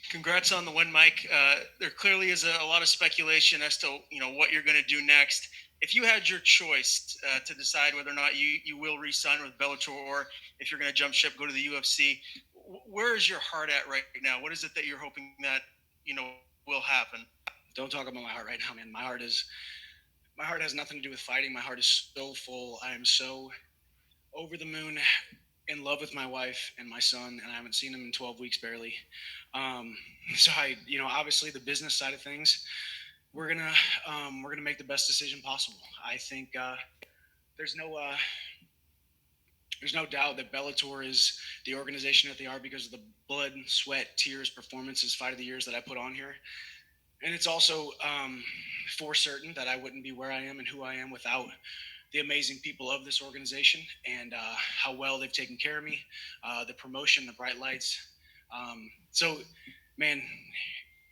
Congrats on the win, Mike. There clearly is a lot of speculation as to what you're going to do next. If you had your choice to decide whether or not you will re-sign with Bellator or if you're going to jump ship, go to the UFC, where is your heart at right now? What is it that you're hoping that will happen? Don't talk about my heart right now, man. My heart has nothing to do with fighting. My heart is so full. I am so over the moon in love with my wife and my son, and I haven't seen him in 12 weeks barely. Um, so obviously the business side of things, we're gonna we're gonna make the best decision possible. I think there's no uh, there's no doubt that Bellator is the organization that they are because of the blood, sweat, tears, performances, fight of the years that I put on here. And it's also for certain that I wouldn't be where I am and who I am without the amazing people of this organization and how well they've taken care of me, the promotion, the bright lights. So, man,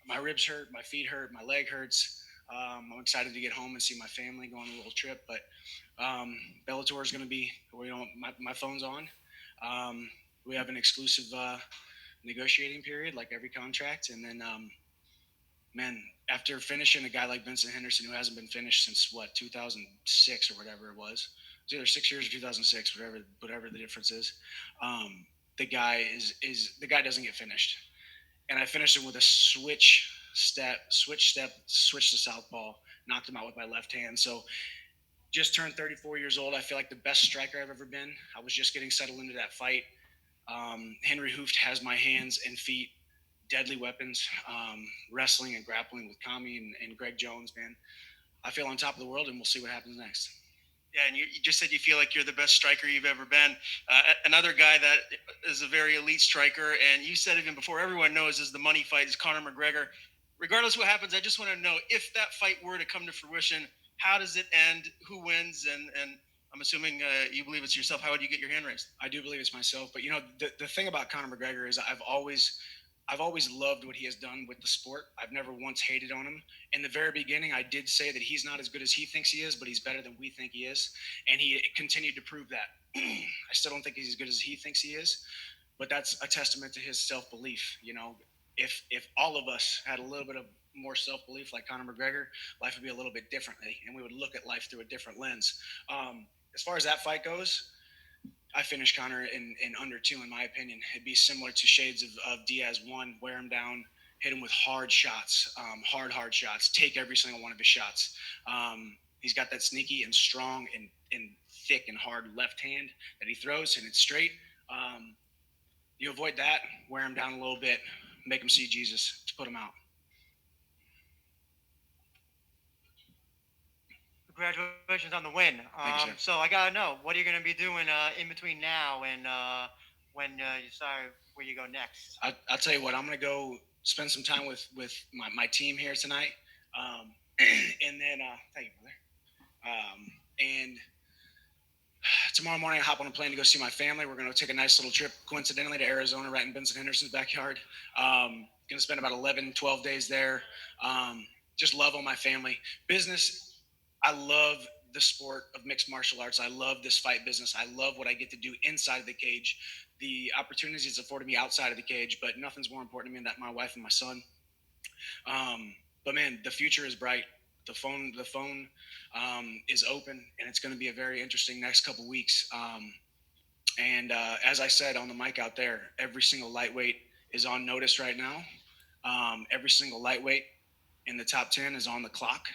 my ribs hurt, my feet hurt, my leg hurts. I'm excited to get home and see my family, go on a little trip. But Bellator is going to be, my phone's on. We have an exclusive negotiating period, like every contract, and then man, after finishing a guy like Benson Henderson, who hasn't been finished since what 2006 or whatever it was either 6 years or 2006, whatever the difference is. The guy the guy doesn't get finished, and I finished him with a switch to southpaw, knocked him out with my left hand. So just turned 34 years old. I feel like the best striker I've ever been. I was just getting settled into that fight. Henry Hooft has my hands and feet deadly weapons, wrestling and grappling with Kami and Greg Jones, man. I feel on top of the world, and we'll see what happens next. Yeah, and you just said you feel like you're the best striker you've ever been. Another guy that is a very elite striker, and you said even before everyone knows, is the money fight is Conor McGregor. Regardless of what happens, I just want to know if that fight were to come to fruition, how does it end? Who wins? And I'm assuming you believe it's yourself. How would you get your hand raised? I do believe it's myself, but the thing about Conor McGregor is I've always loved what he has done with the sport. I've never once hated on him. In the very beginning, I did say that he's not as good as he thinks he is, but he's better than we think he is, and he continued to prove that. I still don't think he's as good as he thinks he is, but that's a testament to his self belief. If all of us had a little bit of more self belief like Conor McGregor, life would be a little bit differently, and we would look at life through a different lens. As far as that fight goes, I finished Connor in under two, in my opinion. It'd be similar to shades of Diaz one, wear him down, hit him with hard shots, hard shots, take every single one of his shots. He's got that sneaky and strong and thick and hard left hand that he throws, and it's straight. You avoid that, wear him down a little bit, make him see Jesus to put him out. Congratulations on the win. Thank you, sir. So I gotta know, what are you gonna be doing in between now and when you decide where you go next? I'll tell you what, I'm going to go spend some time with my team here tonight. And then, thank you, brother. And tomorrow morning, I hop on a plane to go see my family. We're going to take a nice little trip, coincidentally, to Arizona, right in Benson Henderson's backyard. Going to spend about 11, 12 days there. Just love on my family. Business, I love the sport of mixed martial arts. I love this fight business. I love what I get to do inside of the cage, the opportunities it's afforded me outside of the cage, but nothing's more important to me than my wife and my son. But man, the future is bright. The phone is open, and it's going to be a very interesting next couple weeks. And as I said on the mic out there, every single lightweight is on notice right now. Every single lightweight in the top 10 is on the clock.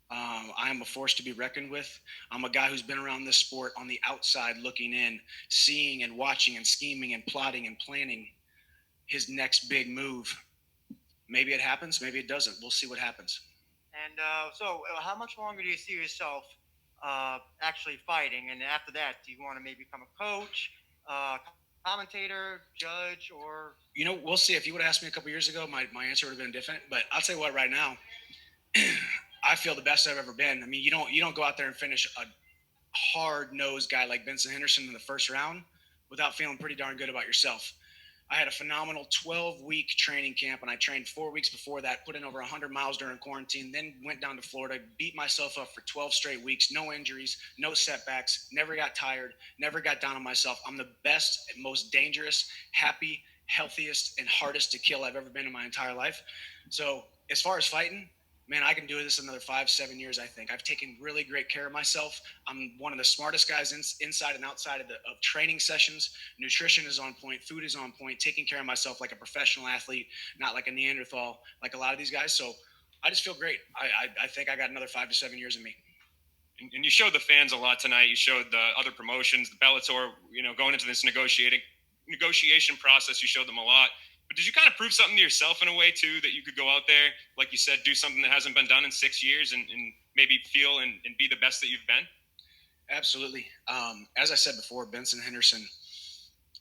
I am a force to be reckoned with. I'm a guy who's been around this sport on the outside looking in, seeing and watching and scheming and plotting and planning his next big move. Maybe it happens, maybe it doesn't. We'll see what happens. And how much longer do you see yourself actually fighting? And after that, do you want to maybe become a coach, commentator, judge, or? We'll see. If you would have asked me a couple years ago, my answer would have been different. But I'll tell you what, right now, I feel the best I've ever been. I mean, you don't go out there and finish a hard-nosed guy like Benson Henderson in the first round without feeling pretty darn good about yourself. I had a phenomenal 12-week training camp, and I trained 4 weeks before that, put in over 100 miles during quarantine, then went down to Florida, beat myself up for 12 straight weeks, no injuries, no setbacks, never got tired, never got down on myself. I'm the best, most dangerous, happy, healthiest and hardest to kill I've ever been in my entire life. So as far as fighting, man, I can do this another 5, 7 years. I think I've taken really great care of myself. I'm one of the smartest guys inside and outside of training sessions. Nutrition is on point, food is on point, taking care of myself like a professional athlete, not like a Neanderthal, like a lot of these guys. So I just feel great. I think I got another 5 to 7 years in me. And you showed the fans a lot tonight. You showed the other promotions, the Bellator, going into this negotiation process, you showed them a lot. But did you kind of prove something to yourself in a way, too, that you could go out there, like you said, do something that hasn't been done in 6 years and maybe feel and be the best that you've been? Absolutely. As I said before, Benson Henderson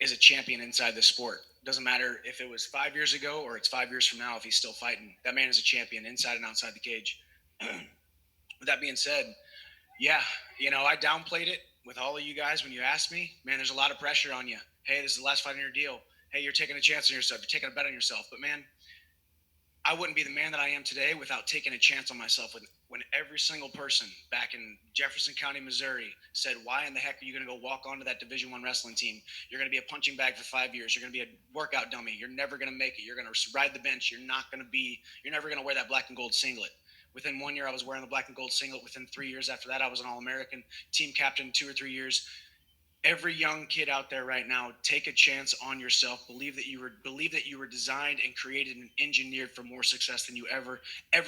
is a champion inside this sport. Doesn't matter if it was 5 years ago or it's 5 years from now if he's still fighting. That man is a champion inside and outside the cage. With that being said, yeah, I downplayed it with all of you guys when you asked me. Man, there's a lot of pressure on you. Hey, this is the last fight in your deal. Hey, you're taking a chance on yourself. You're taking a bet on yourself. But, man, I wouldn't be the man that I am today without taking a chance on myself. When every single person back in Jefferson County, Missouri said, why in the heck are you going to go walk onto that Division I wrestling team? You're going to be a punching bag for 5 years. You're going to be a workout dummy. You're never going to make it. You're going to ride the bench. You're never going to wear that black and gold singlet. Within 1 year, I was wearing the black and gold singlet. Within 3 years after that, I was an All-American, team captain 2 or 3 years. Every young kid out there right now, take a chance on yourself. Believe that you were designed and created and engineered for more success than you ever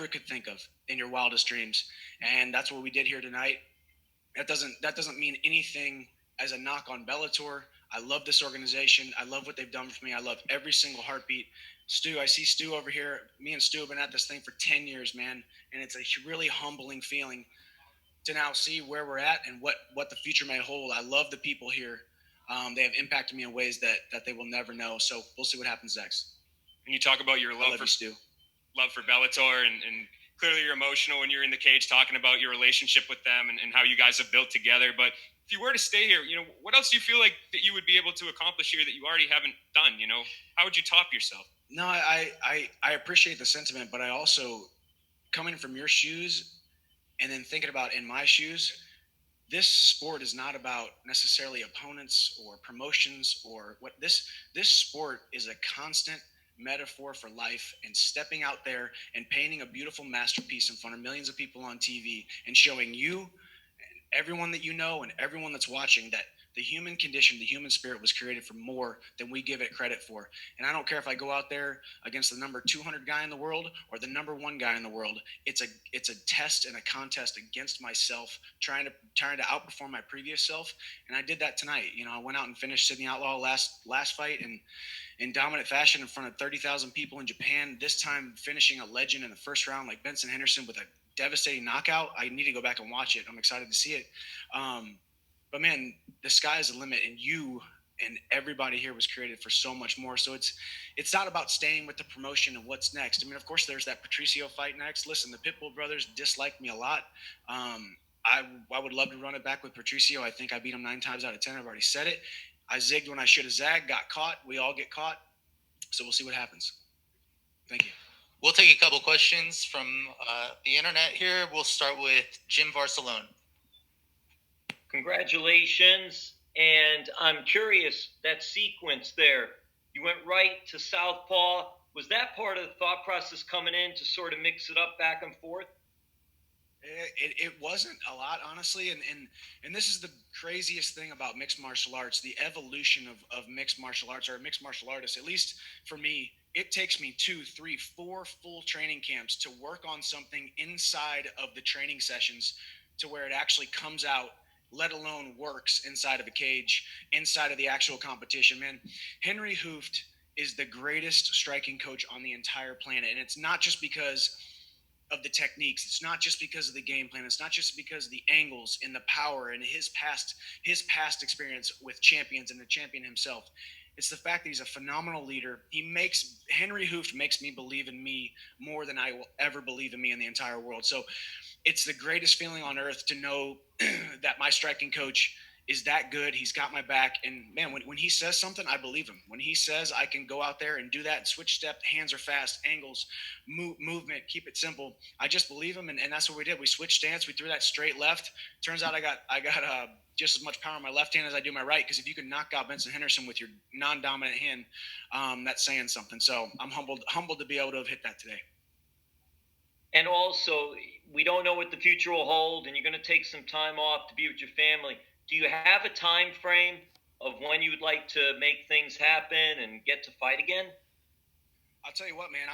could think of in your wildest dreams. And that's what we did here tonight. That doesn't mean anything as a knock on Bellator. I love this organization. I love what they've done for me. I love every single heartbeat. Stu, I see Stu over here. Me and Stu have been at this thing for 10 years, man. And it's a really humbling feeling to now see where we're at and what the future may hold. I love the people here. They have impacted me in ways that they will never know. So we'll see what happens next. And you talk about your love for Bellator, and clearly you're emotional when you're in the cage talking about your relationship with them and how you guys have built together. But if you were to stay here, what else do you feel like that you would be able to accomplish here that you already haven't done? How would you top yourself? No, I appreciate the sentiment, but I also, coming from your shoes and then thinking about in my shoes, this sport is not about necessarily opponents or promotions or what this sport is a constant metaphor for life and stepping out there and painting a beautiful masterpiece in front of millions of people on TV and showing you and everyone that you know and everyone that's watching that the human condition, the human spirit was created for more than we give it credit for. And I don't care if I go out there against the number 200 guy in the world or the number 1 guy in the world. It's a test and a contest against myself, trying to outperform my previous self. And I did that tonight. I went out and finished Sydney Outlaw last fight in dominant fashion in front of 30,000 people in Japan. This time finishing a legend in the first round like Benson Henderson with a devastating knockout. I need to go back and watch it. I'm excited to see it. But man, the sky is the limit, and you and everybody here was created for so much more. So it's not about staying with the promotion and what's next. I mean, of course, there's that Patricio fight next. Listen, the Pitbull brothers disliked me a lot. I would love to run it back with Patricio. I think I beat him 9 times out of 10. I've already said it. I zigged when I should have zagged, got caught. We all get caught. So we'll see what happens. Thank you. We'll take a couple questions from the internet here. We'll start with Jim Varsalone. Congratulations. And I'm curious, that sequence there, you went right to southpaw. Was that part of the thought process coming in to sort of mix it up back and forth? It wasn't a lot, honestly. And this is the craziest thing about mixed martial arts, the evolution of mixed martial arts, or mixed martial artists. At least for me, it takes me 2, 3, 4 full training camps to work on something inside of the training sessions to where it actually comes out, let alone works inside of a cage, inside of the actual competition. Man, Henry Hooft is the greatest striking coach on the entire planet. And it's not just because of the techniques. It's not just because of the game plan. It's not just because of the angles and the power and his past experience with champions and the champion himself. It's the fact that he's a phenomenal leader. Henry Hooft makes me believe in me more than I will ever believe in me in the entire world. So it's the greatest feeling on earth to know that my striking coach is that good. He's got my back. And, man, when he says something, I believe him. When he says I can go out there and do that, switch step, hands are fast, angles, movement, keep it simple, I just believe him, and that's what we did. We switched stance. We threw that straight left. Turns out I got just as much power in my left hand as I do my right, because if you can knock out Benson Henderson with your non-dominant hand, that's saying something. So I'm humbled to be able to have hit that today. And also, we don't know what the future will hold, and you're going to take some time off to be with your family. Do you have a time frame of when you would like to make things happen and get to fight again? I'll tell you what, man.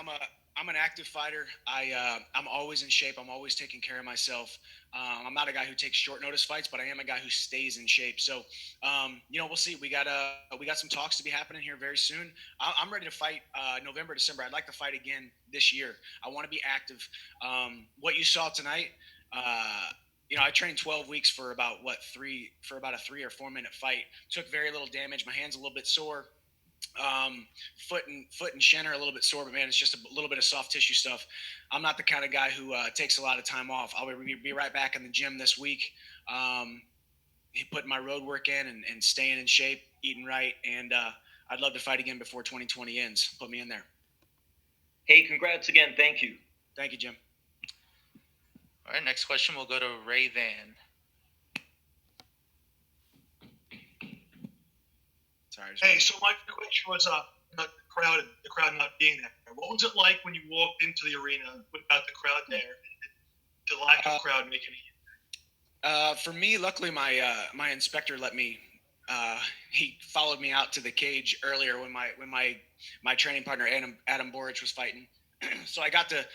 I'm an active fighter. I'm always in shape. I'm always taking care of myself. I'm not a guy who takes short notice fights, but I am a guy who stays in shape. So, we'll see. We got some talks to be happening here very soon. I'm ready to fight November, December. I'd like to fight again this year. I want to be active. What you saw tonight, I trained 12 weeks for about a 3 or 4 minute fight. Took very little damage. My hand's a little bit sore. Foot and shin are a little bit sore, but man, it's just a little bit of soft tissue stuff. I'm not the kind of guy who takes a lot of time off. I'll be right back in the gym this week, putting my road work in and staying in shape, eating right, and I'd love to fight again before 2020 ends. Put me in there. Hey, congrats again. Thank you. Thank you, Jim. All right, next question will go to Ray Van. Sorry. Hey, so my question was the crowd not being there. What was it like when you walked into the arena without the crowd there? The lack of crowd making it. For me, luckily, my inspector let me. He followed me out to the cage earlier when my training partner Adam Boric was fighting. So I got to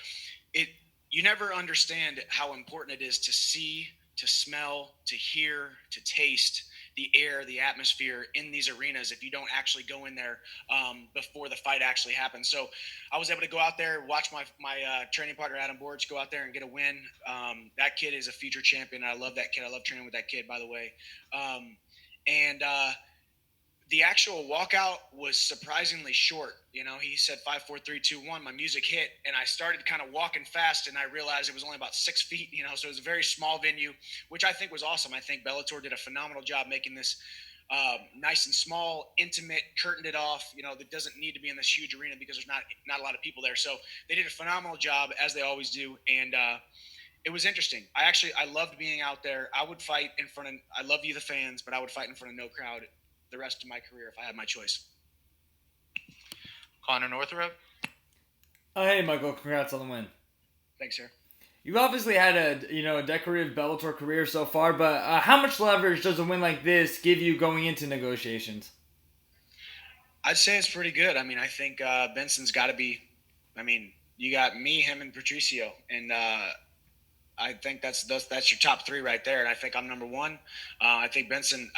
it. You never understand how important it is to see, to smell, to hear, to taste the air, the atmosphere in these arenas if you don't actually go in there before the fight actually happens. So I was able to go out there, watch my training partner Adam Boric go out there and get a win. That kid is a future champion. I love that kid. I love training with that kid, by the way. The actual walkout was surprisingly short. He said 5, 4, 3, 2, 1. My music hit, and I started kind of walking fast, and I realized it was only about 6 feet. So it was a very small venue, which I think was awesome. I think Bellator did a phenomenal job making this nice and small, intimate, curtained it off. That doesn't need to be in this huge arena because there's not a lot of people there. So they did a phenomenal job, as they always do, and it was interesting. I loved being out there. I would fight in front of. I love you, the fans, but I would fight in front of no crowd the rest of my career if I had my choice. Conor Northrup. Hey, Michael. Congrats on the win. Thanks, sir. You've obviously had a decorative Bellator career so far, but how much leverage does a win like this give you going into negotiations? I'd say it's pretty good. I think Benson's got to be. You got me, him, and Patricio, and I think that's your top 3 right there, and I think I'm number 1. I think Benson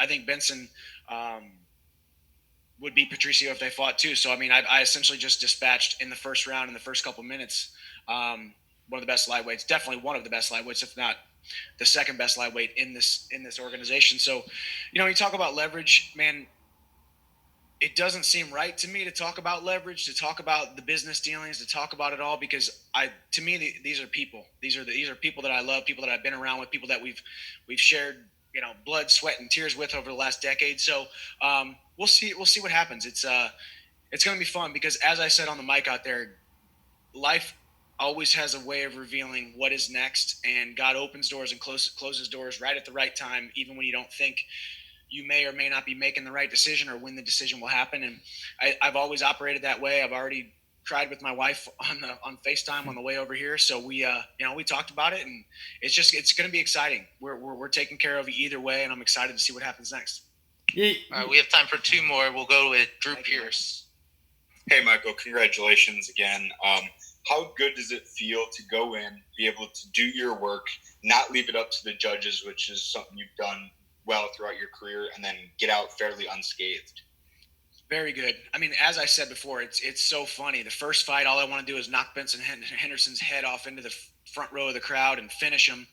would beat Patricio if they fought too. So I essentially just dispatched in the first round, in the first couple minutes, one of the best lightweights, definitely one of the best lightweights, if not the second best lightweight in this organization. So, you talk about leverage, man. It doesn't seem right to me to talk about leverage, to talk about the business dealings, to talk about it all, because to me these are people. These are people that I love, people that I've been around with, people that we've shared blood, sweat, and tears with over the last decade. So we'll see what happens. It's going to be fun because, as I said on the mic out there, life always has a way of revealing what is next, and God opens doors and closes doors right at the right time, even when you don't think you may or may not be making the right decision or when the decision will happen. And I've always operated that way. I've already cried with my wife on FaceTime on the way over here. So we talked about it, and it's going to be exciting. We're taking care of either way, and I'm excited to see what happens next. Yeah. All right, we have time for 2 more. We'll go with Drew Pierce. Hey, Michael, congratulations again. How good does it feel to go in, be able to do your work, not leave it up to the judges, which is something you've done well throughout your career, and then get out fairly unscathed? Very good. As I said before, it's so funny. The first fight, all I want to do is knock Benson Henderson's head off into the front row of the crowd and finish him.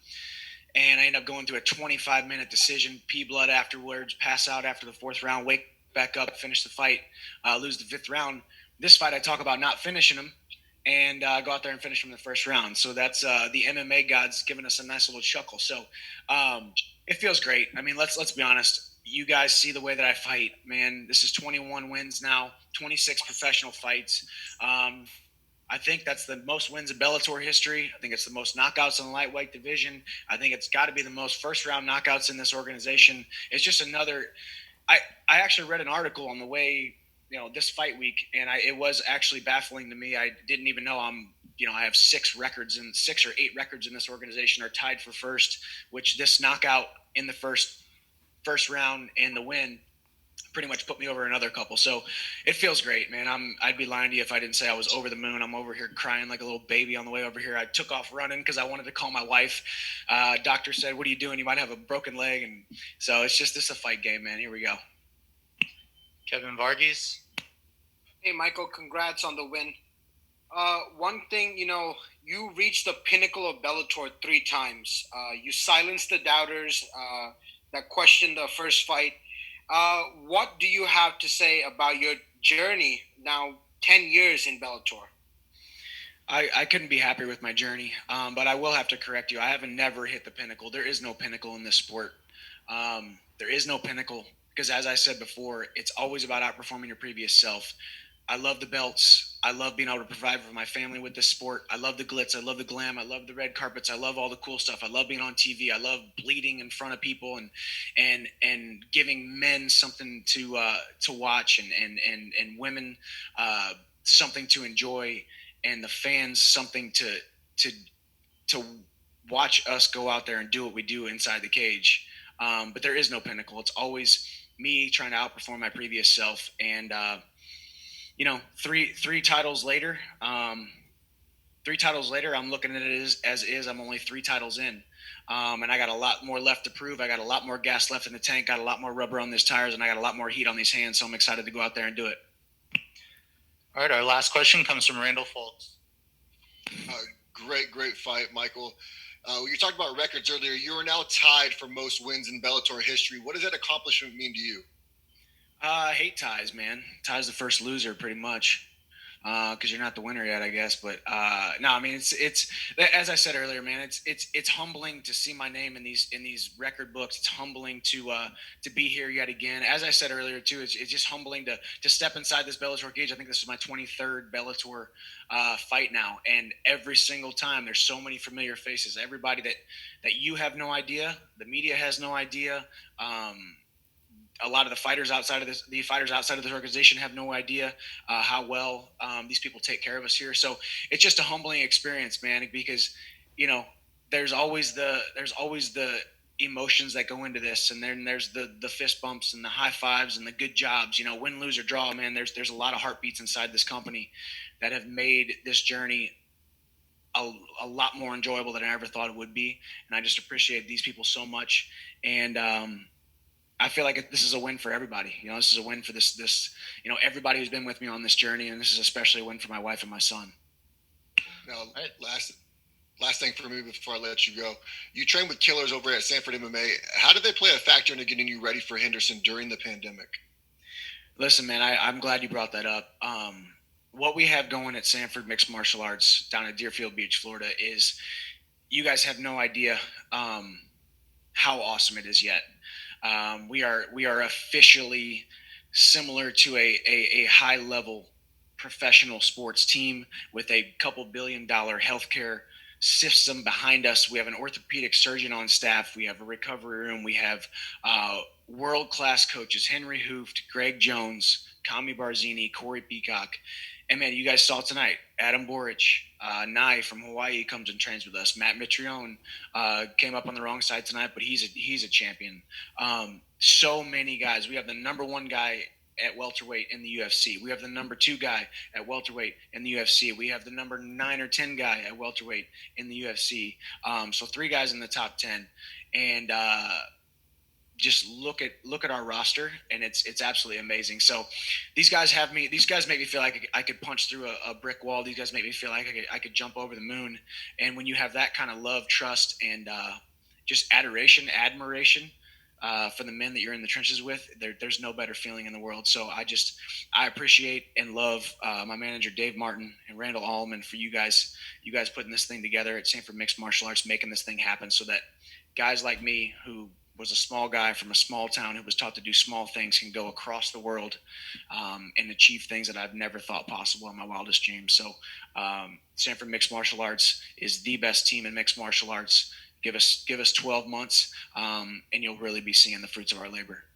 And I end up going through a 25-minute decision, pee blood afterwards, pass out after the 4th round, wake back up, finish the fight, lose the 5th round. This fight, I talk about not finishing him and go out there and finish him in the first round. So that's the MMA gods giving us a nice little chuckle. So it feels great. Let's be honest. you guys see the way that I fight, man. This is 21 wins now, 26 professional fights. I think that's the most wins in Bellator history. I think it's the most knockouts in the lightweight division. I think it's got to be the most first-round knockouts in this organization. It's just another – I actually read an article on the way, this fight week, and it was actually baffling to me. I didn't even know I have 6 or 8 records in this organization are tied for first, which this knockout in the first round and the win pretty much put me over another couple. So it feels great, man. I'd be lying to you if I didn't say I was over the moon. I'm over here crying like a little baby on the way over here. I took off running because I wanted to call my wife. Doctor said, "What are you doing? You might have a broken leg." And so it's just this a fight game, man. Here we go. Kevin Varghese. Hey, Michael, congrats on the win. One thing, you reached the pinnacle of Bellator 3 times. You silenced the doubters that questioned the first fight. What do you have to say about your journey now 10 years in Bellator? I couldn't be happier with my journey, but I will have to correct you. I haven't never hit the pinnacle. There is no pinnacle in this sport. There is no pinnacle because, as I said before, it's always about outperforming your previous self. I love the belts. I love being able to provide for my family with this sport. I love the glitz. I love the glam. I love the red carpets. I love all the cool stuff. I love being on TV. I love bleeding in front of people and giving men something to watch and women something to enjoy and the fans something to watch us go out there and do what we do inside the cage. But there is no pinnacle. It's always me trying to outperform my previous self and. Three titles later, I'm looking at it as is. I'm only 3 titles in, and I got a lot more left to prove. I got a lot more gas left in the tank. Got a lot more rubber on these tires, and I got a lot more heat on these hands. So I'm excited to go out there and do it. All right, our last question comes from Randall Foltz. Great fight, Michael. You talked about records earlier. You are now tied for most wins in Bellator history. What does that accomplishment mean to you? I hate ties, man. Ties the first loser, pretty much, because you're not the winner yet, I guess. But no, I mean it's as I said earlier, man. It's humbling to see my name in these record books. It's humbling to be here yet again. As I said earlier too, it's just humbling to step inside this Bellator cage. I think this is my 23rd Bellator fight now, and every single time there's so many familiar faces. Everybody that you have no idea, the media has no idea. A lot of the fighters outside of this organization have no idea how well these people take care of us here. So it's just a humbling experience, man, because there's always the emotions that go into this, and then there's the fist bumps and the high fives and the good jobs. Win, lose, or draw, man. There's a lot of heartbeats inside this company that have made this journey a lot more enjoyable than I ever thought it would be, and I just appreciate these people so much. And I feel like this is a win for everybody. This is a win for this everybody who's been with me on this journey, and this is especially a win for my wife and my son. Now, last thing for me before I let you go. You train with killers over at Stanford MMA. How did they play a factor into getting you ready for Henderson during the pandemic? Listen, man, I'm glad you brought that up. What we have going at Sanford Mixed Martial Arts down at Deerfield Beach, Florida, is you guys have no idea how awesome it is yet. We are officially similar to a high level professional sports team with a couple $1 billion healthcare system behind us. We have an orthopedic surgeon on staff. We have a recovery room. We have world-class coaches, Henry Hooft, Greg Jones, Kami Barzini, Corey Peacock. And man, you guys saw tonight, Adam Borich, Nye from Hawaii comes and trains with us. Matt Mitrione came up on the wrong side tonight, but he's a champion. So many guys. We have the number 1 guy at welterweight in the UFC. We have the number 2 guy at welterweight in the UFC. We have the number 9 or 10 guy at welterweight in the UFC. So 3 guys in the top 10. And just look at our roster, and it's absolutely amazing. So these guys make me feel like I could punch through a brick wall. These guys make me feel like I could jump over the moon. And when you have that kind of love, trust, and just admiration for the men that you're in the trenches with, there's no better feeling in the world. So I appreciate and love my manager Dave Martin and Randall Allman for you guys putting this thing together at Stanford Mixed Martial Arts, making this thing happen so that guys like me who was a small guy from a small town who was taught to do small things can go across the world and achieve things that I've never thought possible in my wildest dreams. So Stanford Mixed Martial Arts is the best team in mixed martial arts. Give us 12 months, and you'll really be seeing the fruits of our labor.